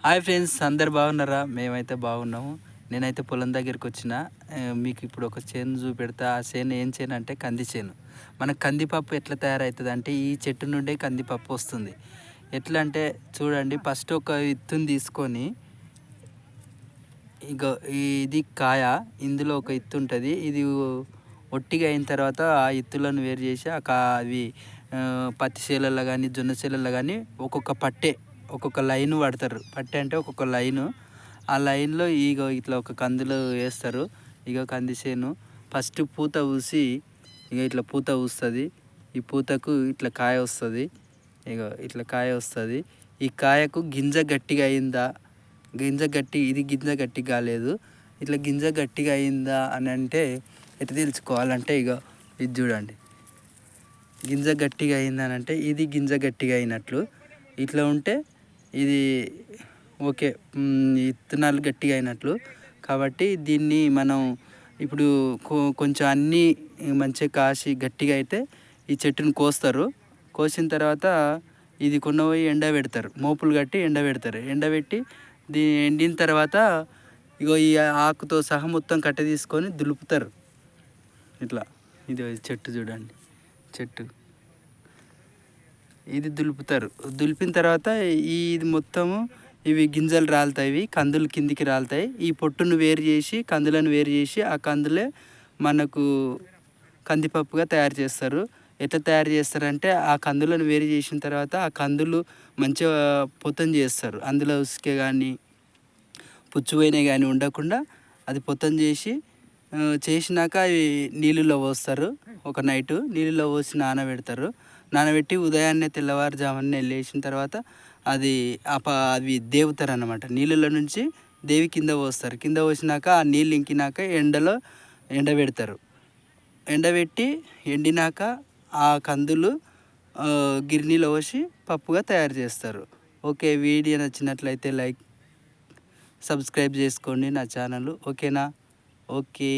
Hi friends, అందరు బాగున్నారా? మేమైతే బాగున్నాము. నేనైతే పొలం దగ్గరికి వచ్చిన. మీకు ఇప్పుడు ఒక చేను చూపెడతా. ఆ చేను ఏం చేను అంటే కంది చేను. మనకు కందిపప్పు ఎట్లా తయారవుతుంది అంటే ఈ చెట్టు నుండే కందిపప్పు వస్తుంది. ఎట్లా అంటే చూడండి, ఫస్ట్ ఒక ఇత్తుని తీసుకొని ఇగో ఇది కాయ, ఇందులో ఒక ఇత్తు ఉంటుంది. ఇది ఒట్టిగా అయిన తర్వాత ఆ ఇత్తులను వేరు చేసి అవి పత్తి చేలల్లో కానీ జొన్న చేలల్లో కానీ ఒక్కొక్క పట్టే ఒక్కొక్క లైన్ పడతారు. పట్టే అంటే ఒక్కొక్క లైను. ఆ లైన్లో ఇగో ఇట్లా ఒక కందులు వేస్తారు. ఇగో కంది చేను ఫస్ట్ పూత పూసి ఇక ఇట్లా పూత పూస్తుంది. ఈ పూతకు ఇట్లా కాయ వస్తుంది. ఇగో ఇట్లా కాయ వస్తుంది. ఈ కాయకు గింజ గట్టిగా అయిందా, ఇది గింజ గట్టిగా కాలేదు, ఇట్లా గింజ గట్టిగా అయిందా అని అంటే ఎట్లా తెలుసుకోవాలంటే ఇగో ఇది చూడండి. గింజ గట్టిగా అయిందని అంటే ఇది గింజ గట్టిగా అయినట్లు. ఇట్లా ఉంటే ఇది ఓకే, విత్తనాలు గట్టిగా అయినట్లు. కాబట్టి దీన్ని మనం ఇప్పుడు కొంచెం అన్నీ మంచిగా కాసి గట్టిగా అయితే ఈ చెట్టుని కోస్తారు. కోసిన తర్వాత ఇది కొనపోయి ఎండబెడతారు. మోపులు కట్టి ఎండబెడతారు. ఎండబెట్టి ఎండిన తర్వాత ఇగో ఈ ఆకుతో సహా మొత్తం కట్ట తీసుకొని దులుపుతారు. ఇట్లా ఇది చెట్టు చూడండి, చెట్టు ఇది దులుపుతారు. దులిపిన తర్వాత ఇది మొత్తము ఇవి గింజలు రాలుతాయి, కందులు కిందికి రాలుతాయి. ఈ పొట్టును వేరు చేసి కందులను వేరు చేసి ఆ కందులే మనకు కందిపప్పుగా తయారు చేస్తారు. ఎట్లా తయారు చేస్తారంటే ఆ కందులను వేరు చేసిన తర్వాత ఆ కందులు మంచిగా పొతం చేస్తారు. అందులో ఉసుకే కానీ పుచ్చిపోయినాయి కానీ ఉండకుండా అది పొతం చేసి చేసినాక అవి నీళ్ళలో పోస్తారు. ఒక నైటు నీళ్ళలో పోసి నానబెడతారు. నానబెట్టి ఉదయాన్నే తెల్లవారుజామునే లేచిన తర్వాత అది అవి దేవుతారు అన్నమాట. నీళ్ళలో నుంచి దేవి కింద పోస్తారు. కింద పోసినాక ఆ నీళ్ళు ఇంకినాక ఎండలో ఎండబెడతారు. ఎండబెట్టి ఎండినాక ఆ కందులు గిర్నీలో పోసి పప్పుగా తయారు చేస్తారు. ఓకే, వీడియో నచ్చినట్లయితే లైక్, సబ్స్క్రైబ్ చేసుకోండి నా ఛానల్. ఓకేనా? ఓకే.